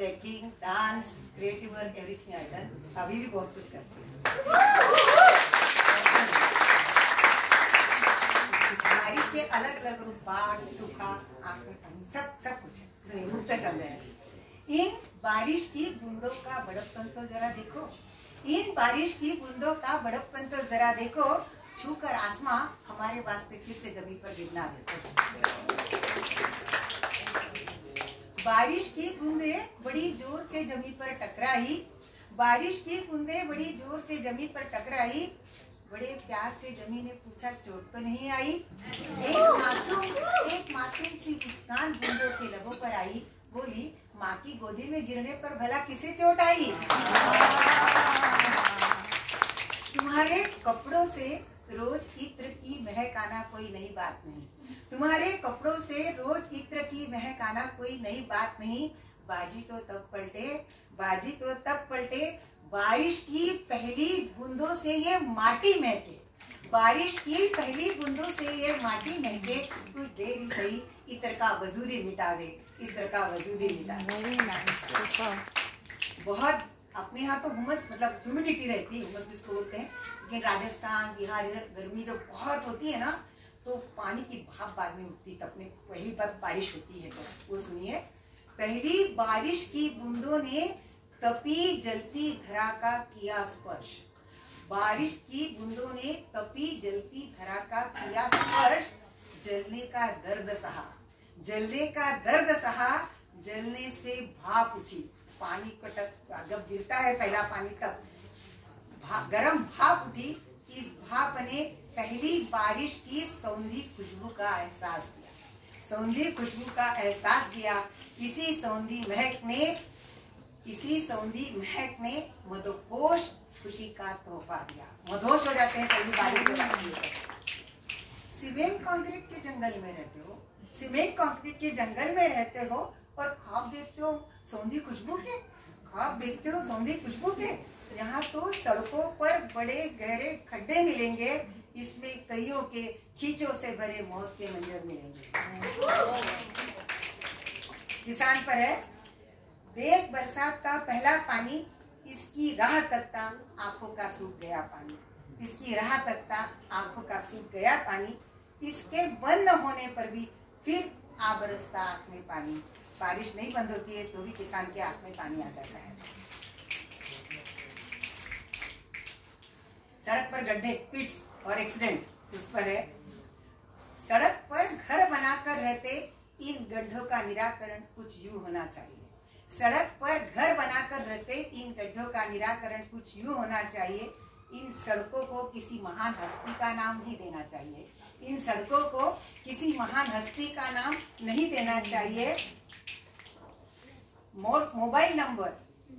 Trekking, dance, creative work, everything I done. अभी भी बहुत कुछ करती हूँ। बारिश के अलग अलग रूप, बाढ़, सूखा, आग में पानी, सब कुछ है। सुनिए, मुद्दा चल रहा है। इन बारिश की बूंदों का बड़प्पन तो जरा देखो, इन बारिश की बूंदों का बड़प्पन तो जरा देखो, छूकर आसमां हमारे वास्ते फिर से जमीन पर गिरना देखो। बारिश की बूंदें बड़ी जोर से जमीन पर टकराई, बारिश की बूंदें बड़ी जोर से जमीन पर टकराई, बड़े प्यार से जमीन ने पूछा चोट तो नहीं आई। एक मासूम सी मुस्कान बूंदों के लबों पर आई, बोली माँ की गोदी में गिरने पर भला किसे चोट आई। तुम्हारे कपड़ों से रोज इत्र की महक आना कोई नई बात नहीं, तुम्हारे कपड़ों से रोज इत्र की महक आना कोई नई बात नहीं। बाजी तो तब पलटे, बाजी तो तब पलटे, बारिश की पहली बूंदों से ये माटी महके, बारिश की पहली बूंदों से ये माटी महके। कुछ देर ही सही इत्र का वजूदी मिटा दे, इत्र का वजूदी मिटा दे। बहुत अपने यहाँ तो हुमस मतलब ह्यूमिडिटी रहती है, हुमस जिसको बोलते हैं, लेकिन राजस्थान, बिहार इधर गर्मी जब बहुत होती है ना, तो पानी की भाप बाद में उठती, तब में पहली बार बारिश होती है। तो वो सुनिए, पहली बारिश की बूंदों ने तपी जलती धरा का किया स्पर्श, बारिश की बूंदों ने तपी जलती धरा का किया स्पर्श, जलने का दर्द सहा, जलने का दर्द सहा, जलने से भाप उठी। पानी कटक जब गिरता है पहला पानी, तब गरम भाप उठी। इस भाप ने पहली बारिश की सौंधी खुशबू का एहसास दिया, सौंधी खुशबू का एहसास दिया। इसी सौंधी महक ने मदहोश खुशी का तोहफा दिया। मदहोश हो जाते हैं पहली बारिश। सीमेंट कंक्रीट के जंगल में रहते हो, सीमेंट कंक्रीट के जंगल में रहते हो और ख्वाब देखते हो सौंधी खुशबू के, ख्वाब देखते हो सौंधी खुशबू के। यहाँ तो सड़कों पर बड़े गहरे खड्डे मिलेंगे, इसमें कईयों के खींचों से भरे मौत के मंजर मिलेंगे। किसान पर है, देख बरसात का पहला पानी, इसकी राह तकता आंखों का सूख गया पानी, इसकी राह तकता आंखों का सूख गया पानी। इसके बंद होने पर भी फिर आ बरसता आंख में पानी। बारिश नहीं बंद होती है तो भी किसान के आंख में पानी आ जाता है। सड़क पर गड्ढे, पिट्स और एक्सीडेंट उस पर है। सड़क पर घर बनाकर रहते, इन गड्ढों का निराकरण कुछ यूं होना चाहिए। सड़क पर घर बनाकर रहते, इन गड्ढों का निराकरण कुछ यूं होना चाहिए। इन सड़कों को किसी महान हस्ती का नाम नहीं देना चाहिए, इन सड़कों को किसी महान हस्ती का नाम नहीं देना चाहिए। मोबाइल नंबर,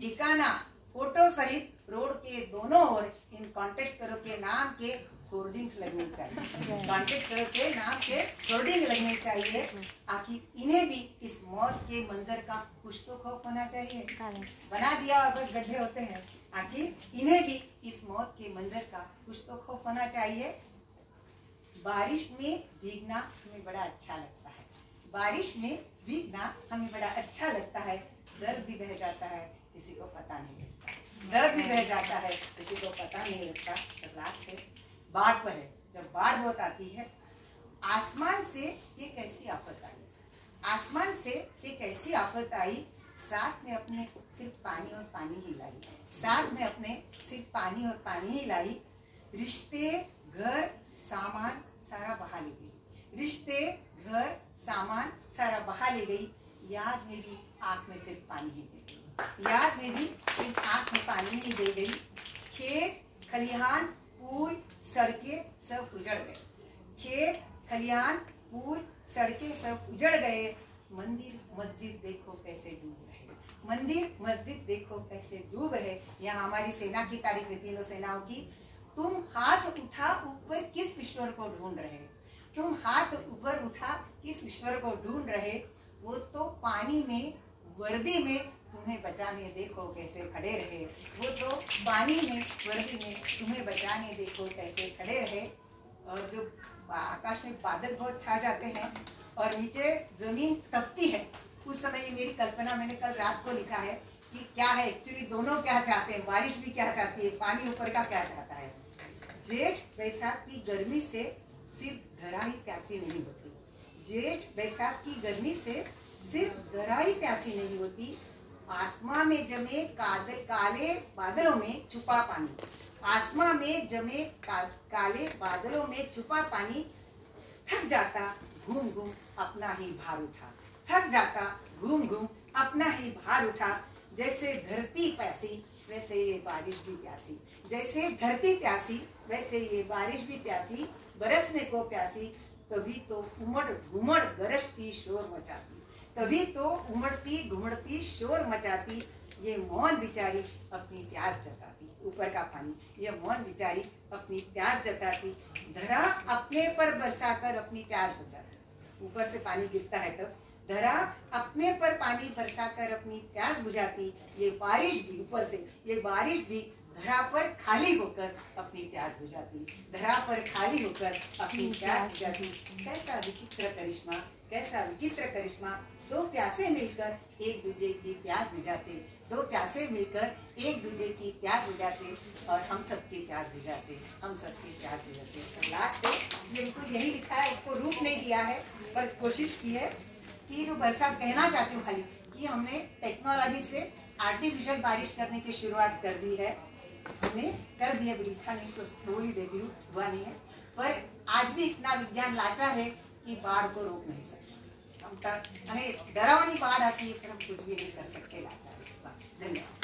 ठिकाना, फोटो सहित रोड के दोनों ओर इन कॉन्टेक्ट करो के नाम के होर्डिंग्स लगने चाहिए, कॉन्टेक्ट करो के नाम के होर्डिंग लगने चाहिए। आखिर इन्हें भी इस मौत के मंजर का कुछ तो खौफ होना चाहिए। बना दिया और बस गड्ढे होते हैं, आखिर इन्हें भी इस मौत के मंजर का कुछ तो खौफ होना चाहिए। बारिश में भीगना हमें बड़ा अच्छा लगता है, बारिश में भीगना हमें बड़ा अच्छा लगता है। दर्द भी बह जाता है, किसी को पता नहीं लगता, दर्द भी बह जाता है, किसी को पता नहीं लगता। तो लास्ट है, बाढ़ पर है। जब बाढ़ बहुत आती है, आसमान से ये कैसी आफत आई, आसमान से ये कैसी आफत आई। साथ में अपने सिर्फ पानी और पानी ही लाई, साथ में अपने सिर्फ पानी और पानी ही लाई। रिश्ते, घर, सामान सारा बहा ले गई, रिश्ते, घर, सामान सारा बहा ले गई। याद में भी आंख में सिर्फ पानी ही दे गई, याद में भी सिर्फ आंख में पानी ही दे गई। खेत, खलिहान, पुल, सड़कें सब उजड़ गए, खेत, खलिहान, पुल, सड़कें सब उजड़ गए। मंदिर मस्जिद देखो कैसे डूब रहे, मंदिर मस्जिद देखो कैसे डूब रहे। यहाँ हमारी सेना की तारीफ है, तीनों सेनाओं की। तुम हाथ उठा ऊपर किस ईश्वर को ढूंढ रहे, तुम हाथ ऊपर उठा किस ईश्वर को ढूंढ रहे। वो तो पानी में वर्दी में तुम्हें बचाने देखो कैसे खड़े रहे, वो तो पानी में वर्दी में तुम्हें बचाने देखो कैसे खड़े रहे। और जो आकाश में बादल बहुत छा जाते हैं और नीचे जमीन तपती है, उस समय ये मेरी कल्पना मैंने कल रात को लिखा है कि क्या है एक्चुअली दोनों क्या चाहते हैं, बारिश भी क्या चाहती है, पानी ऊपर का क्या चाहता है। जेठ बैसाख की गर्मी से सिर्फ धरा ही प्यासी नहीं होती, जेठ बैसाख की गर्मी से सिर्फ धरा ही प्यासी नहीं होती, आसमां में जमे काले बादलों में छुपा पानी, आसमां में जमे काले बादलों में छुपा पानी थक जाता घूम घूम अपना ही भार उठा, थक जाता घूम घूम अपना ही भार उठा। जैसे धरती प्यासी वैसे ये बारिश भी प्यासी, जैसे धरती प्यासी वैसे ये बारिश भी प्यासी, बरसने को प्यासी तभी तो उमड़ घुमड़ गरजती शोर मचाती, तभी तो उमड़ती घुमड़ती शोर मचाती, ये मौन बिचारी अपनी प्यास जताती। ऊपर का पानी, ये मौन बिचारी अपनी प्यास जताती, धरा अपने पर बरसाकर अपनी प्यास बुझाती। ऊपर से पानी गिरता है तब धरा अपने पर पानी बरसाकर अपनी प्यास बुझाती, ये बारिश भी ऊपर से, ये बारिश भी धरा पर खाली होकर अपनी प्यास बुझाती, धरा पर खाली होकर अपनी प्यास बुझाती। कैसा विचित्र करिश्मा, कैसा विचित्र करिश्मा, दो प्यासे मिलकर एक दूसरे की प्यास बुझाते, दो प्यासे मिलकर एक दूसरे की प्यास बुझाते और हम सबकी प्यास बुझाते, हम सबकी प्यास बुझाते। लास्ट में ये बिल्कुल यही लिखा है, इसको रूप नहीं दिया है पर कोशिश की है कि जो बरसात कहना चाहती हूँ खाली कि हमने टेक्नोलॉजी से आर्टिफिशियल बारिश करने की शुरुआत कर दी है, हमने कर दिया, लिखा नहीं तो बोल ही देती हूँ, हुआ नहीं है। पर आज भी इतना विज्ञान लाचार है कि बाढ़ को रोक नहीं सकते हम तक, डरावनी बाढ़ आती है फिर हम कुछ भी नहीं कर सकते, लाचार। धन्यवाद।